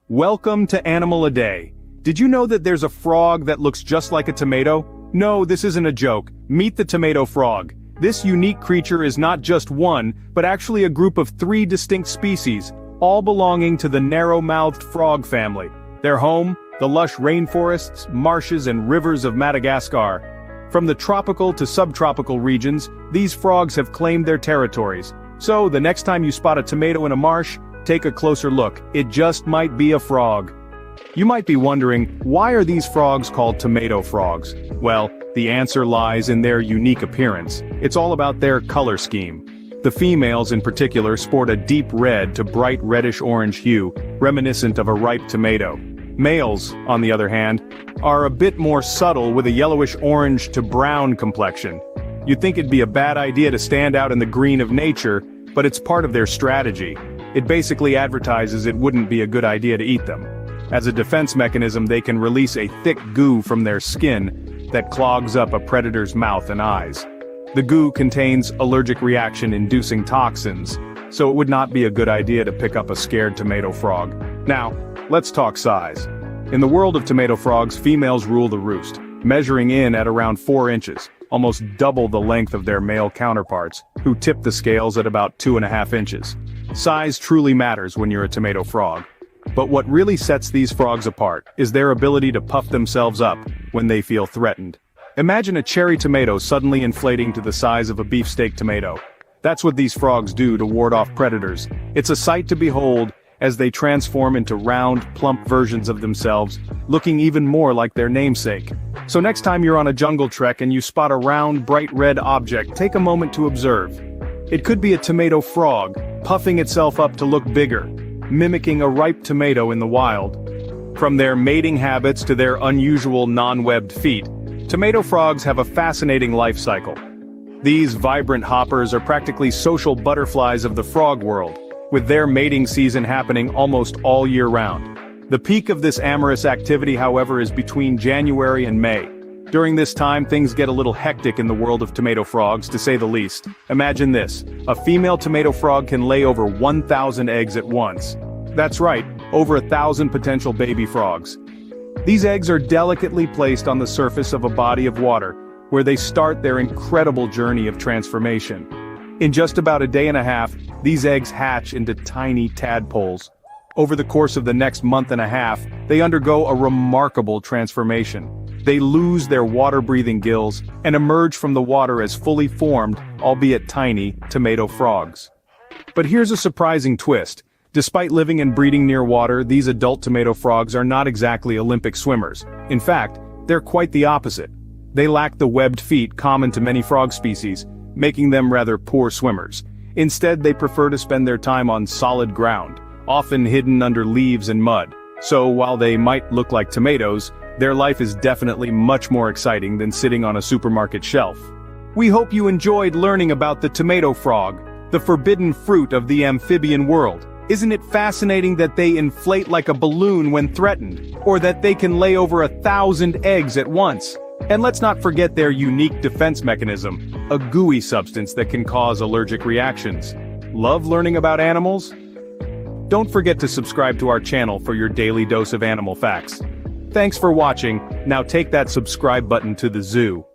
Welcome to Animal a Day. Did you know that there's a frog that looks just like a tomato? No, this isn't a joke. Meet the tomato frog. This unique creature is not just one, but actually a group of 3 distinct species, all belonging to the narrow-mouthed frog family. Their home, the lush rainforests, marshes and rivers of Madagascar. From the tropical to subtropical regions, these frogs have claimed their territories. So, the next time you spot a tomato in a marsh, take a closer look. It just might be a frog. You might be wondering, why are these frogs called tomato frogs? Well, the answer lies in their unique appearance. It's all about their color scheme. The females in particular sport a deep red to bright reddish-orange hue, reminiscent of a ripe tomato. Males, on the other hand, are a bit more subtle with a yellowish-orange to brown complexion. You'd think it'd be a bad idea to stand out in the green of nature, but it's part of their strategy. It basically advertises it wouldn't be a good idea to eat them. As a defense mechanism, they can release a thick goo from their skin that clogs up a predator's mouth and eyes. The goo contains allergic reaction-inducing toxins, so it would not be a good idea to pick up a scared tomato frog. Now, let's talk size. In the world of tomato frogs, females rule the roost, measuring in at around 4 inches, almost double the length of their male counterparts, who tip the scales at about 2.5 inches. Size truly matters when you're a tomato frog. But what really sets these frogs apart is their ability to puff themselves up when they feel threatened. Imagine a cherry tomato suddenly inflating to the size of a beefsteak tomato. That's what these frogs do to ward off predators. It's a sight to behold as they transform into round, plump versions of themselves, looking even more like their namesake. So next time you're on a jungle trek and you spot a round, bright red object, take a moment to observe. It could be a tomato frog, puffing itself up to look bigger, mimicking a ripe tomato in the wild. From their mating habits to their unusual non-webbed feet, tomato frogs have a fascinating life cycle. These vibrant hoppers are practically social butterflies of the frog world, with their mating season happening almost all year round. The peak of this amorous activity, however, is between January and May. During this time, things get a little hectic in the world of tomato frogs, to say the least. Imagine this: a female tomato frog can lay over 1,000 eggs at once. That's right, over 1,000 potential baby frogs. These eggs are delicately placed on the surface of a body of water, where they start their incredible journey of transformation. In just about a day and a half, these eggs hatch into tiny tadpoles. Over the course of the next month and a half, they undergo a remarkable transformation. They lose their water-breathing gills and emerge from the water as fully formed, albeit tiny, tomato frogs. But here's a surprising twist. Despite living and breeding near water, these adult tomato frogs are not exactly Olympic swimmers. In fact, they're quite the opposite. They lack the webbed feet common to many frog species, making them rather poor swimmers. Instead, they prefer to spend their time on solid ground, often hidden under leaves and mud. So while they might look like tomatoes, their life is definitely much more exciting than sitting on a supermarket shelf. We hope you enjoyed learning about the tomato frog, the forbidden fruit of the amphibian world. Isn't it fascinating that they inflate like a balloon when threatened, or that they can lay over 1,000 eggs at once? And let's not forget their unique defense mechanism, a gooey substance that can cause allergic reactions. Love learning about animals? Don't forget to subscribe to our channel for your daily dose of animal facts. Thanks for watching. Now take that subscribe button to the zoo.